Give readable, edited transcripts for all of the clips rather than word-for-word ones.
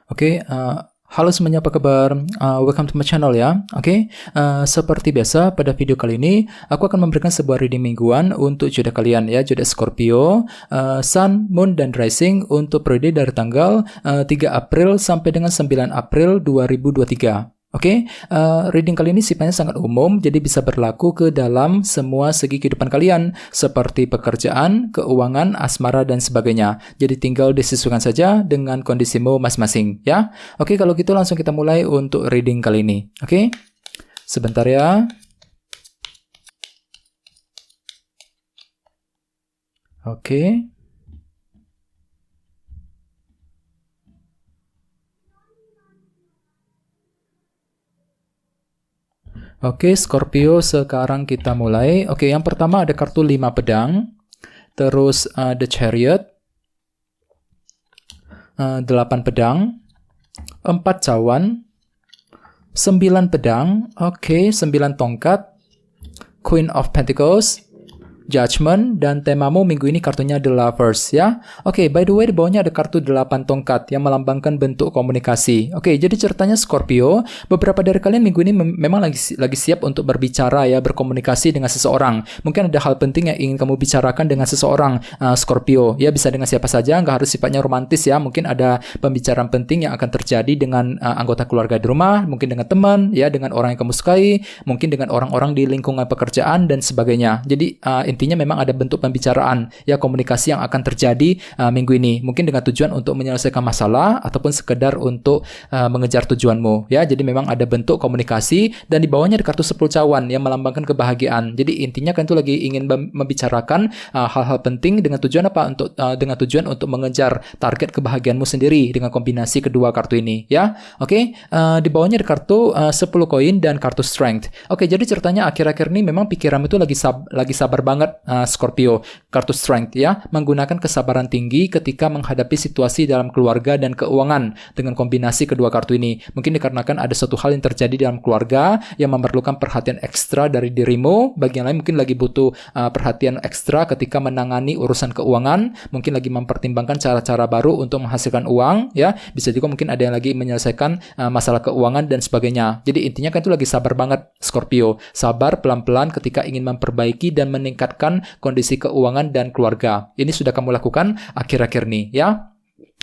Halo semuanya, apa kabar? Welcome to my channel ya. Seperti biasa pada video kali ini aku akan memberikan sebuah reading mingguan untuk zodiak kalian ya, zodiak Scorpio, Sun, Moon dan Rising untuk periode dari tanggal 3 April sampai dengan 9 April 2023. Reading kali ini sifatnya sangat umum, jadi bisa berlaku ke dalam semua segi kehidupan kalian, seperti pekerjaan, keuangan, asmara, dan sebagainya. Jadi tinggal disesuaikan saja dengan kondisimu masing-masing, ya. Kalau gitu langsung kita mulai untuk reading kali ini. Sebentar ya. Scorpio, sekarang kita mulai. Yang pertama ada kartu 5 pedang, terus The Chariot, 8 pedang, 4 cawan, 9 pedang, 9 tongkat, Queen of Pentacles, Judgment, dan temamu minggu ini kartunya The Lovers ya. By the way, di bawahnya ada kartu 8 tongkat yang melambangkan bentuk komunikasi. Jadi ceritanya Scorpio, beberapa dari kalian minggu ini memang lagi siap untuk berbicara ya, berkomunikasi dengan seseorang. Mungkin ada hal penting yang ingin kamu bicarakan dengan seseorang, Scorpio. Ya, bisa dengan siapa saja, nggak harus sifatnya romantis ya. Mungkin ada pembicaraan penting yang akan terjadi dengan anggota keluarga di rumah, mungkin dengan teman ya, dengan orang yang kamu sukai, mungkin dengan orang-orang di lingkungan pekerjaan dan sebagainya. Jadi intinya memang ada bentuk pembicaraan ya, komunikasi yang akan terjadi minggu ini, mungkin dengan tujuan untuk menyelesaikan masalah ataupun sekedar untuk mengejar tujuanmu ya. Jadi memang ada bentuk komunikasi, dan di bawahnya ada kartu 10 cawan yang melambangkan kebahagiaan. Jadi intinya kan itu lagi ingin membicarakan hal-hal penting dengan tujuan apa? Dengan tujuan untuk mengejar target kebahagiaanmu sendiri dengan kombinasi kedua kartu ini ya. Di bawahnya ada kartu 10 koin dan kartu strength. Jadi ceritanya akhir-akhir ini memang pikiranmu itu lagi sabar banget, Scorpio. Kartu strength ya, menggunakan kesabaran tinggi ketika menghadapi situasi dalam keluarga dan keuangan dengan kombinasi kedua kartu ini. Mungkin dikarenakan ada suatu hal yang terjadi dalam keluarga yang memerlukan perhatian ekstra dari dirimu. Bagi yang lain mungkin lagi butuh perhatian ekstra ketika menangani urusan keuangan, mungkin lagi mempertimbangkan cara-cara baru untuk menghasilkan uang ya. Bisa juga mungkin ada yang lagi menyelesaikan masalah keuangan dan sebagainya. Jadi intinya kan itu lagi sabar banget, Scorpio. Sabar pelan-pelan ketika ingin memperbaiki dan meningkatkan kondisi keuangan dan keluarga. Ini sudah kamu lakukan akhir-akhir ini ya.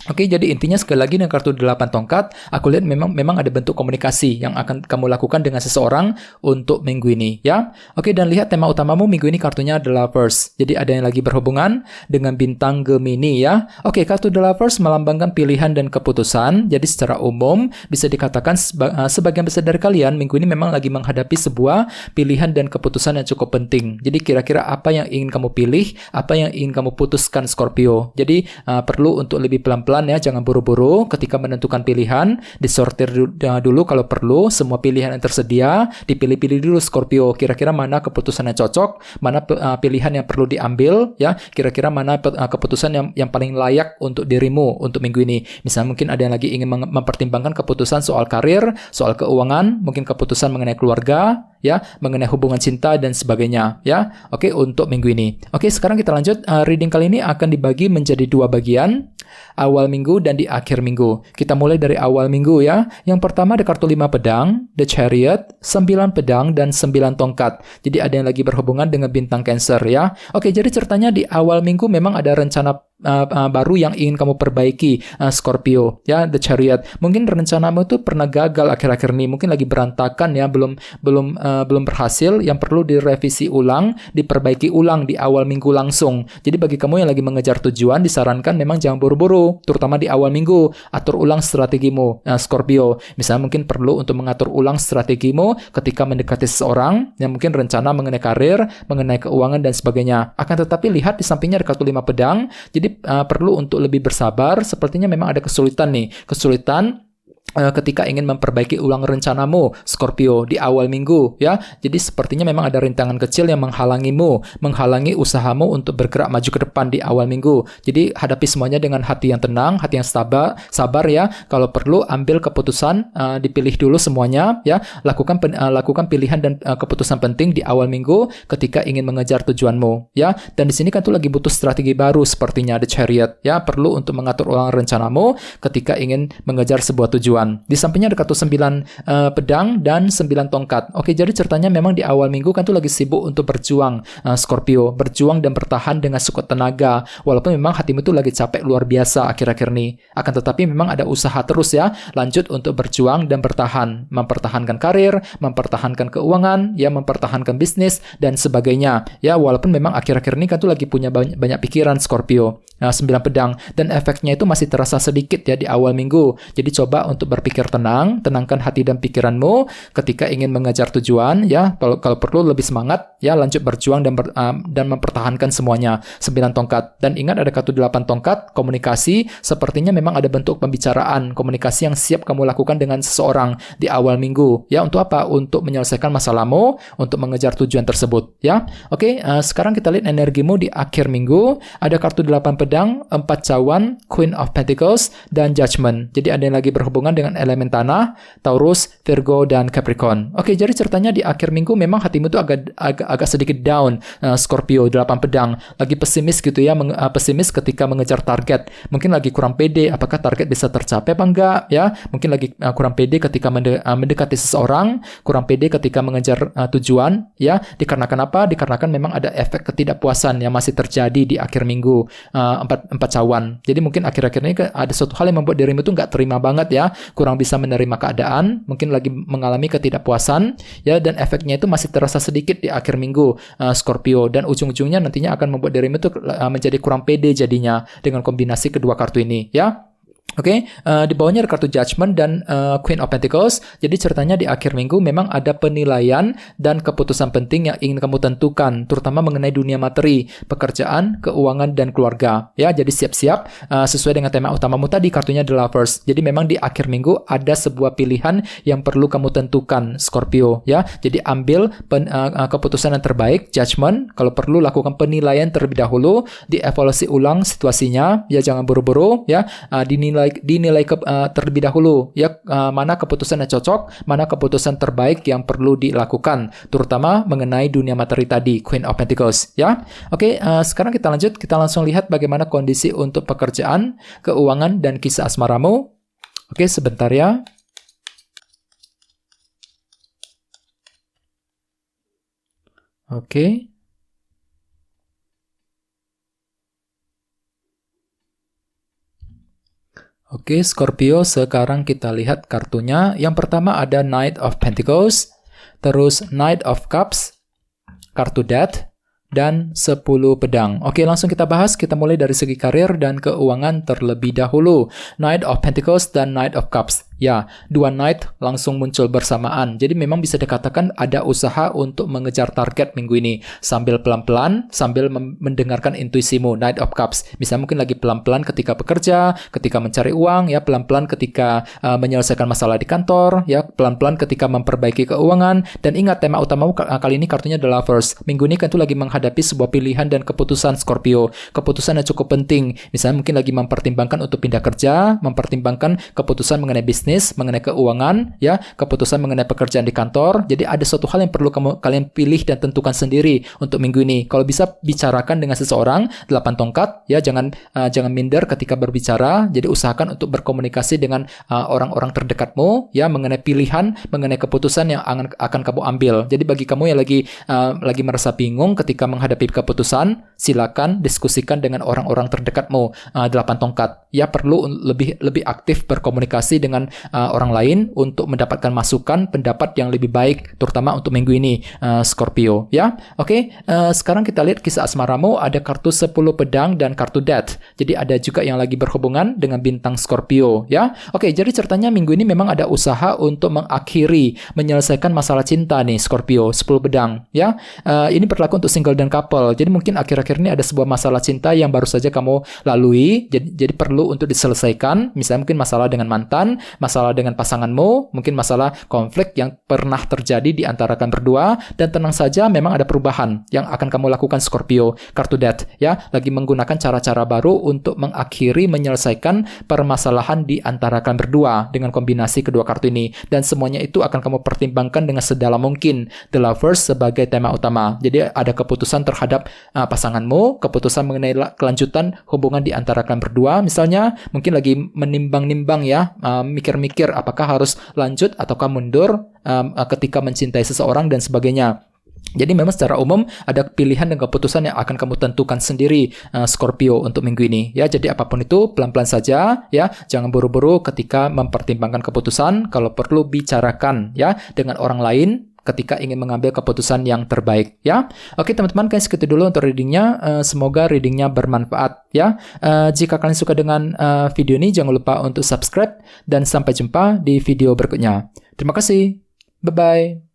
Jadi intinya sekali lagi dengan kartu 8 tongkat, aku lihat memang ada bentuk komunikasi yang akan kamu lakukan dengan seseorang untuk minggu ini ya. Dan lihat tema utamamu minggu ini kartunya The Lovers. Jadi ada yang lagi berhubungan dengan bintang Gemini ya. Kartu The Lovers melambangkan pilihan dan keputusan. Jadi secara umum bisa dikatakan sebagian besar dari kalian minggu ini memang lagi menghadapi sebuah pilihan dan keputusan yang cukup penting. Jadi kira-kira apa yang ingin kamu pilih, apa yang ingin kamu putuskan, Scorpio. Jadi perlu untuk lebih pelan-pelan ya, jangan buru-buru ketika menentukan pilihan, disortir dulu kalau perlu, semua pilihan yang tersedia, dipilih-pilih dulu, Scorpio, kira-kira mana keputusan yang cocok, mana pilihan yang perlu diambil, ya, kira-kira mana keputusan yang paling layak untuk dirimu untuk minggu ini. Misalnya mungkin ada yang lagi ingin mempertimbangkan keputusan soal karir, soal keuangan, mungkin keputusan mengenai keluarga, ya, mengenai hubungan cinta dan sebagainya, ya. Untuk minggu ini. Sekarang kita lanjut. Reading kali ini akan dibagi menjadi 2 bagian, awal minggu dan di akhir minggu. Kita mulai dari awal minggu ya. Yang pertama ada kartu 5 pedang, The Chariot, 9 pedang dan 9 tongkat. Jadi ada yang lagi berhubungan dengan bintang Cancer ya. Jadi ceritanya di awal minggu memang ada rencana baru yang ingin kamu perbaiki, Scorpio ya, The Chariot. Mungkin rencanamu itu pernah gagal akhir-akhir ini, mungkin lagi berantakan ya, belum berhasil, yang perlu direvisi ulang, diperbaiki ulang di awal minggu langsung. Jadi bagi kamu yang lagi mengejar tujuan, disarankan memang jangan buru-buru, terutama di awal minggu. Atur ulang strategimu, Scorpio. Misalnya mungkin perlu untuk mengatur ulang strategimu ketika mendekati seseorang yang mungkin rencana mengenai karir, mengenai keuangan dan sebagainya. Akan tetapi lihat di sampingnya ada kartu 5 pedang. Jadi perlu untuk lebih bersabar. Sepertinya memang ada kesulitan nih. Kesulitan ketika ingin memperbaiki ulang rencanamu, Scorpio, di awal minggu, ya. Jadi sepertinya memang ada rintangan kecil yang menghalangi usahamu untuk bergerak maju ke depan di awal minggu. Jadi hadapi semuanya dengan hati yang tenang, hati yang sabar ya. Kalau perlu ambil keputusan, dipilih dulu semuanya, ya. Lakukan pilihan dan keputusan penting di awal minggu ketika ingin mengejar tujuanmu, ya. Dan di sini kan tuh lagi butuh strategi baru sepertinya The Chariot, ya. Perlu untuk mengatur ulang rencanamu ketika ingin mengejar sebuah tujuan. Di sampingnya ada kartu 9 pedang dan 9 tongkat. Oke, jadi ceritanya memang di awal minggu kan tuh lagi sibuk untuk berjuang, Scorpio, berjuang dan bertahan dengan sekuat tenaga. Walaupun memang hatimu tuh lagi capek luar biasa akhir-akhir ini. Akan tetapi memang ada usaha terus ya, lanjut untuk berjuang dan bertahan, mempertahankan karir, mempertahankan keuangan, ya, mempertahankan bisnis dan sebagainya. Ya, walaupun memang akhir-akhir ini kan tuh lagi punya banyak pikiran Scorpio. 9 pedang dan efeknya itu masih terasa sedikit ya di awal minggu. Jadi coba untuk berpikir tenang, tenangkan hati dan pikiranmu ketika ingin mengejar tujuan, ya. Kalau perlu lebih semangat, ya, lanjut berjuang dan mempertahankan semuanya. 9 tongkat. Dan ingat ada kartu 8 tongkat, komunikasi. Sepertinya memang ada bentuk pembicaraan, komunikasi yang siap kamu lakukan dengan seseorang di awal minggu. Ya, untuk apa? Untuk menyelesaikan masalahmu, untuk mengejar tujuan tersebut, ya. Oke, sekarang kita lihat energimu di akhir minggu. Ada kartu 8 pedang, 4 cawan, Queen of Pentacles, dan Judgment. Jadi ada yang lagi berhubungan dengan elemen tanah, Taurus, Virgo, dan Capricorn. Oke, jadi ceritanya di akhir minggu memang hatimu tuh agak sedikit down, Scorpio, 8 pedang. Lagi pesimis gitu ya, pesimis ketika mengejar target. Mungkin lagi kurang pede, apakah target bisa tercapai apa enggak, ya. Mungkin lagi kurang pede ketika mendekati seseorang, kurang pede ketika mengejar tujuan, ya. Dikarenakan apa? Dikarenakan memang ada efek ketidakpuasan yang masih terjadi di akhir minggu, 4 cawan. Jadi mungkin akhir-akhir ini ada suatu hal yang membuat dirimu tuh nggak terima banget ya, kurang bisa menerima keadaan, mungkin lagi mengalami ketidakpuasan, ya, dan efeknya itu masih terasa sedikit di akhir minggu, Scorpio, dan ujung-ujungnya nantinya akan membuat dirimu tuh menjadi kurang pede jadinya dengan kombinasi kedua kartu ini, ya. Oke, di bawahnya ada kartu Judgment dan Queen of Pentacles. Jadi ceritanya di akhir minggu memang ada penilaian dan keputusan penting yang ingin kamu tentukan, terutama mengenai dunia materi, pekerjaan, keuangan, dan keluarga. Ya, jadi siap-siap sesuai dengan tema utamamu tadi, kartunya The Lovers. Jadi memang di akhir minggu ada sebuah pilihan yang perlu kamu tentukan, Scorpio. Ya, jadi ambil keputusan yang terbaik, Judgment. Kalau perlu lakukan penilaian terlebih dahulu, dievaluasi ulang situasinya. Ya, jangan buru-buru. Ya, dinilai terlebih dahulu ya, mana keputusan yang cocok, mana keputusan terbaik yang perlu dilakukan, terutama mengenai dunia materi tadi, Queen of Pentacles, ya. Oke, sekarang kita langsung lihat bagaimana kondisi untuk pekerjaan, keuangan, dan kisah asmaramu. Oke, sebentar ya. Oke. Oke, Scorpio, sekarang kita lihat kartunya. Yang pertama ada Knight of Pentacles, terus Knight of Cups, kartu Death, dan 10 pedang. Oke, langsung kita bahas. Kita mulai dari segi karir dan keuangan terlebih dahulu. Knight of Pentacles dan Knight of Cups. Ya, dua Knight langsung muncul bersamaan. Jadi memang bisa dikatakan ada usaha untuk mengejar target minggu ini. Sambil pelan-pelan, sambil mendengarkan intuisimu, Knight of Cups. Misalnya mungkin lagi pelan-pelan ketika bekerja, ketika mencari uang, ya, pelan-pelan ketika menyelesaikan masalah di kantor, ya, pelan-pelan ketika memperbaiki keuangan. Dan ingat, tema utamamu kali ini kartunya The Lovers. Minggu ini kan tuh lagi menghadapi sebuah pilihan dan keputusan, Scorpio. Keputusan yang cukup penting. Misalnya mungkin lagi mempertimbangkan untuk pindah kerja, mempertimbangkan keputusan mengenai bisnis, mengenai keuangan, ya, keputusan mengenai pekerjaan di kantor. Jadi ada suatu hal yang perlu kalian pilih dan tentukan sendiri untuk minggu ini. Kalau bisa bicarakan dengan seseorang, 8 tongkat, ya, jangan minder ketika berbicara. Jadi usahakan untuk berkomunikasi dengan orang-orang terdekatmu, ya, mengenai pilihan, mengenai keputusan yang akan kamu ambil. Jadi bagi kamu yang lagi merasa bingung ketika menghadapi keputusan, silakan diskusikan dengan orang-orang terdekatmu, 8 tongkat. Ya, perlu lebih aktif berkomunikasi dengan orang lain untuk mendapatkan masukan, pendapat yang lebih baik, terutama untuk minggu ini, Scorpio, ya. Oke, sekarang kita lihat kisah asmaramu. Ada kartu 10 pedang dan kartu Death. Jadi ada juga yang lagi berhubungan dengan bintang Scorpio, ya. Oke, jadi ceritanya minggu ini memang ada usaha untuk menyelesaikan masalah cinta nih, Scorpio, 10 pedang, ya. Ini berlaku untuk single dan couple. Jadi mungkin akhir-akhir ini ada sebuah masalah cinta yang baru saja kamu lalui, jadi perlu untuk diselesaikan. Misalnya mungkin masalah dengan mantan, masalah dengan pasanganmu, mungkin masalah konflik yang pernah terjadi di antara kalian berdua, dan tenang saja memang ada perubahan yang akan kamu lakukan Scorpio, kartu Death ya, lagi menggunakan cara-cara baru untuk mengakhiri, menyelesaikan permasalahan di antara kalian berdua dengan kombinasi kedua kartu ini, dan semuanya itu akan kamu pertimbangkan dengan sedalam mungkin The Lovers sebagai tema utama. Jadi ada keputusan terhadap pasanganmu, keputusan mengenai kelanjutan hubungan di antara kalian berdua, misalnya mungkin lagi menimbang-nimbang ya, mikir-mikir apakah harus lanjut ataukah mundur ketika mencintai seseorang dan sebagainya. Jadi memang secara umum ada pilihan dan keputusan yang akan kamu tentukan sendiri Scorpio untuk minggu ini ya. Jadi apapun itu pelan-pelan saja ya, jangan buru-buru ketika mempertimbangkan keputusan. Kalau perlu bicarakan ya dengan orang lain ketika ingin mengambil keputusan yang terbaik ya. Oke teman-teman, kayaknya segitu dulu untuk readingnya. Semoga readingnya bermanfaat ya. Jika kalian suka dengan video ini, jangan lupa untuk subscribe dan sampai jumpa di video berikutnya. Terima kasih. Bye-bye.